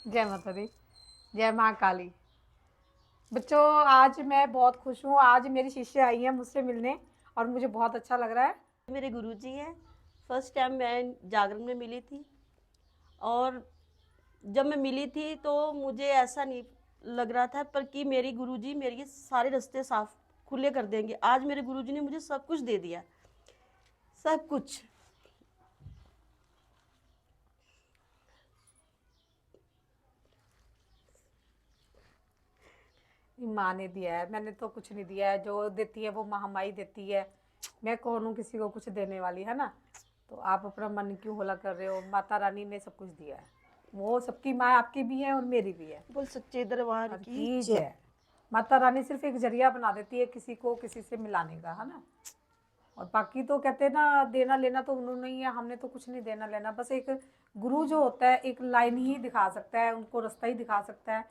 जय माता दी। जय माँ काली। बच्चों, आज मैं बहुत खुश हूँ। आज मेरी शिष्य आई है मुझसे मिलने और मुझे बहुत अच्छा लग रहा है। मेरे गुरुजी हैं। फर्स्ट टाइम मैं जागरण में मिली थी, और जब मैं मिली थी तो मुझे ऐसा नहीं लग रहा था पर कि मेरी गुरुजी मेरे सारे रास्ते साफ खुले कर देंगे। आज मेरे गुरुजी ने मुझे सब कुछ दे दिया, सब कुछ। माँ ने दिया है, मैंने तो कुछ नहीं दिया है। जो देती है वो महामाई देती है। मैं कौन हूँ किसी को कुछ देने वाली, है ना। तो आप अपना मन क्यों होला कर रहे हो? माता रानी ने सब कुछ दिया है। वो सबकी माँ आपकी भी है और मेरी भी है। बोल सच्चे दरबार और की की जय। जय। माता रानी सिर्फ एक जरिया बना देती है किसी को किसी से मिलाने का, है ना। और बाकी तो कहते हैं ना, देना लेना तो उन्होंने ही है, हमने तो कुछ नहीं देना लेना। बस एक गुरु जो होता है एक लाइन ही दिखा सकता है, उनको रास्ता ही दिखा सकता है।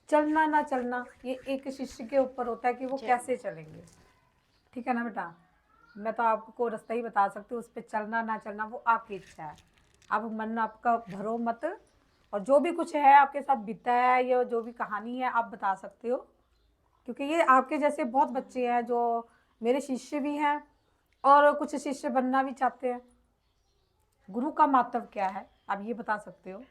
चलना ना चलना ये एक शिष्य के ऊपर होता है कि वो जय कैसे चलेंगे। ठीक है ना बेटा। मैं तो आपको रास्ता ही बता सकती हूँ, उस पर चलना ना चलना वो आपकी इच्छा है। आप मन आपका भरो मत। और जो भी कुछ है आपके साथ बीता है या जो भी कहानी है आप बता सकते हो, क्योंकि ये आपके जैसे बहुत बच्चे हैं जो मेरे शिष्य भी हैं और कुछ शिष्य बनना भी चाहते हैं। गुरु का महत्व क्या है आप ये बता सकते हो?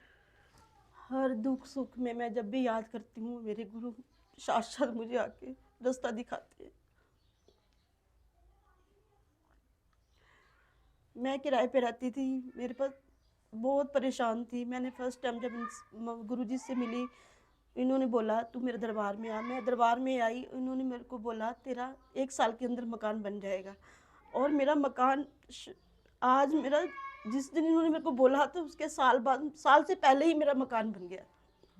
हर दुख सुख में मैं जब भी याद करती हूँ मेरे गुरु साक्षात मुझे आके रास्ता दिखाते हैं। मैं किराए पे रहती थी, मेरे पास बहुत परेशान थी। मैंने फर्स्ट टाइम जब गुरुजी से मिली, इन्होंने बोला तू मेरे दरबार में आ। मैं दरबार में आई, इन्होंने मेरे को बोला तेरा 1 साल के अंदर मकान बन जाएगा। और मेरा मकान आज मेरा, जिस दिन इन्होंने मेरे को बोला था उसके साल बाद, साल से पहले ही मेरा मकान बन गया।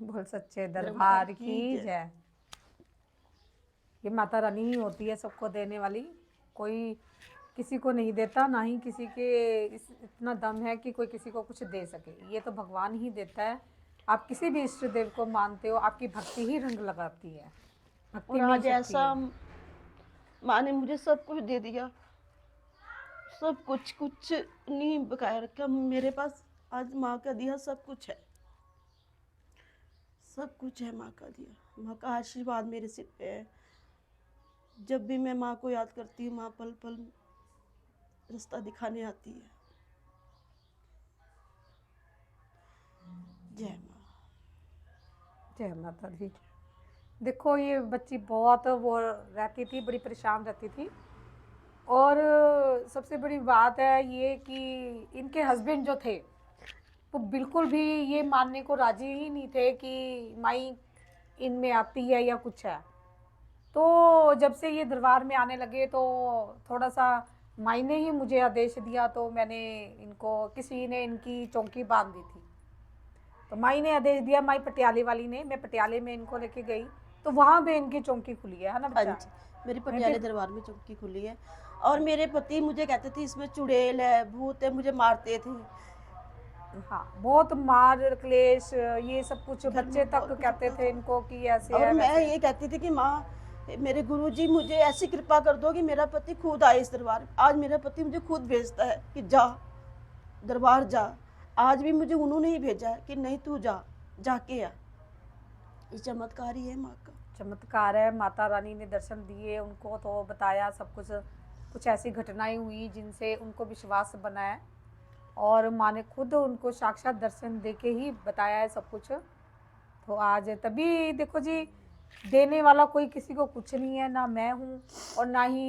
बोल सच्चे दरबार दरबार की की जय। जय। ये माता रानी ही होती है सबको देने वाली। कोई किसी को नहीं देता, ना ही किसी के इतना दम है कि कोई किसी को कुछ दे सके। ये तो भगवान ही देता है। आप किसी भी इष्ट देव को मानते हो, आपकी भक्ति ही रंग लगाती है। भक्ति और में ही आज शक्ति ऐसा है। माँ ने मुझे सब कुछ दे दिया, सब कुछ, कुछ नहीं बकाया रखा मेरे पास। आज माँ का दिया सब कुछ है, सब कुछ है माँ का दिया। माँ का आशीर्वाद मेरे सिर पे है। जब भी मैं माँ को याद करती हूँ, माँ पल पल रास्ता दिखाने आती है। जय माँ। जय माता दी। देखो ये बच्ची बहुत वो रहती थी, बड़ी परेशान रहती थी। और सबसे बड़ी बात है ये कि इनके हस्बैंड जो थे वो बिल्कुल भी ये मानने को राजी ही नहीं थे कि माई इनमें आती है या कुछ है। तो जब से ये दरबार में आने लगे तो थोड़ा सा माई ने ही मुझे आदेश दिया, तो मैंने इनको, किसी ने इनकी चौकी बांध दी थी। तो माई ने आदेश दिया, माई पटियाले वाली ने। मैं पटियाले में इनको लेके गई तो वहाँ पे इनकी चौकी खुली है ना हाँ बच्चा। जी, मेरी मैं पटियाले फिर, दरबार में चौकी खुली है। और मेरे पति मुझे कहते थे इसमें चुड़ैल है, भूत है, मुझे मारते थे। हाँ, बहुत मार क्लेश ये सब कुछ, घर बच्चे में तक बहुत कुछ कहते होता थे था। इनको कि ऐसे और है मैं वैसे है। ये कहती थी कि माँ, मेरे गुरुजी मुझे ऐसी कृपा कर दो कि मेरा पति खुद आए इस दरबार में। आज मेरा पति मुझे खुद भेजता है कि जा, दरबार जा। आज भी मुझे उन्होंने ही भेजा है कि नहीं तू जा, जाके आ। ये चमत्कार ही है माँ का। चमत्कार है। माता रानी ने दर्शन दिए उनको, तो बताया सब कुछ। कुछ ऐसी घटनाएं हुई जिनसे उनको विश्वास बना है। और माँ ने खुद उनको साक्षात दर्शन दे के ही बताया है सब कुछ। तो आज तभी देखो जी, देने वाला कोई किसी को कुछ नहीं है, ना मैं हूँ और ना ही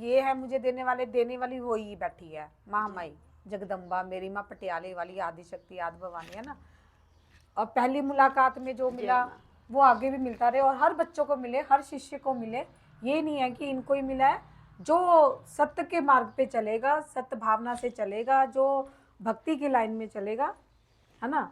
ये है मुझे देने वाले। देने वाली वो ही बैठी है, जय महामाई जगदम्बा, मेरी माँ पटियाले वाली आदि शक्ति आदि भवानी, है ना। और पहली मुलाकात में जो जय मिला माँ। वो आगे भी मिलता रहे और हर बच्चों को मिले, हर शिष्य को मिले। ये नहीं है कि इनको ही मिला है। जो सत्य के मार्ग पे चलेगा, सत्य भावना से चलेगा, जो भक्ति की लाइन में चलेगा, है ना,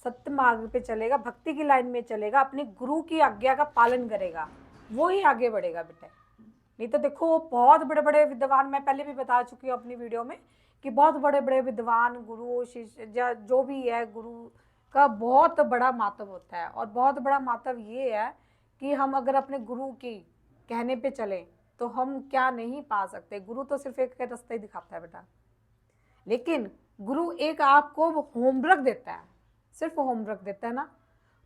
सत्य मार्ग पे चलेगा, भक्ति की लाइन में चलेगा, अपने गुरु की आज्ञा का पालन करेगा, वो ही आगे बढ़ेगा बेटा। नहीं तो देखो बहुत बड़े बड़े विद्वान, मैं पहले भी बता चुकी हूँ अपनी वीडियो में कि बहुत बड़े बड़े विद्वान गुरु शिष्य जो भी है, गुरु का बहुत बड़ा महत्व होता है। और बहुत बड़ा महत्व ये है कि हम अगर अपने गुरु की कहने पे चले तो हम क्या नहीं पा सकते। गुरु तो सिर्फ एक रास्ता ही दिखाता है बेटा, लेकिन गुरु एक आपको होमवर्क देता है, सिर्फ होमवर्क देता है ना।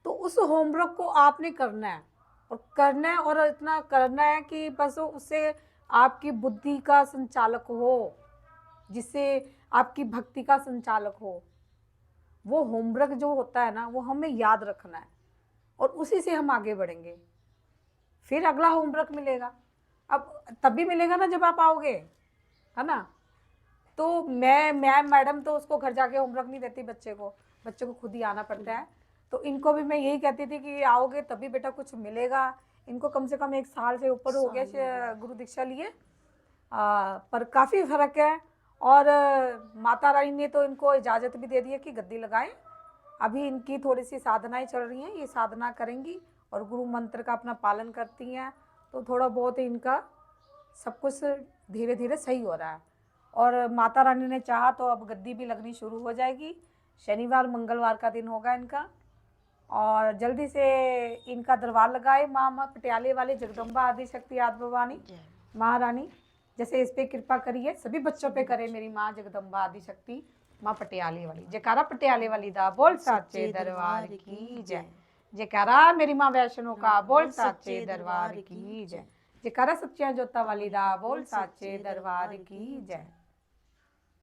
तो उस होमवर्क को आपने करना है, और इतना करना है कि बस उससे आपकी बुद्धि का संचालक हो, जिससे आपकी भक्ति का संचालक हो। वो होमवर्क जो होता है ना, वो हमें याद रखना है और उसी से हम आगे बढ़ेंगे। फिर अगला होमवर्क मिलेगा, अब तभी मिलेगा ना जब आप आओगे, है ना। तो मैं मैडम तो उसको घर जाके होमवर्क नहीं देती बच्चे को खुद ही आना पड़ता है। तो इनको भी मैं यही कहती थी कि आओगे तभी बेटा कुछ मिलेगा। इनको कम से कम 1 साल से ऊपर हो गया गुरु दीक्षा लिए, पर काफ़ी फर्क है। और माता रानी ने तो इनको इजाज़त भी दे दी है कि गद्दी लगाएं। अभी इनकी थोड़ी सी साधनाएं चल रही हैं, ये साधना करेंगी और गुरु मंत्र का अपना पालन करती हैं, तो थोड़ा बहुत इनका सब कुछ धीरे धीरे सही हो रहा है। और माता रानी ने चाहा तो अब गद्दी भी लगनी शुरू हो जाएगी। शनिवार मंगलवार का दिन होगा इनका, और जल्दी से इनका दरबार लगाए। माँ पटियाले वाले जगदम्बा आदिशक्ति आदि भवानी महारानी जैसे इस पे कृपा करिए, सभी बच्चों पे करे मेरी माँ जगदम्बा आदिशक्ति माँ पटियाले वाली। जयकारा पटियाले वाली दा बोल साचे दरबार की जय। जयकारा मेरी माँ वैष्णो का बोल साचे दरबार की जय। जयकारा सच्चिया जोता वाली दा बोल साचे दरबार की जय।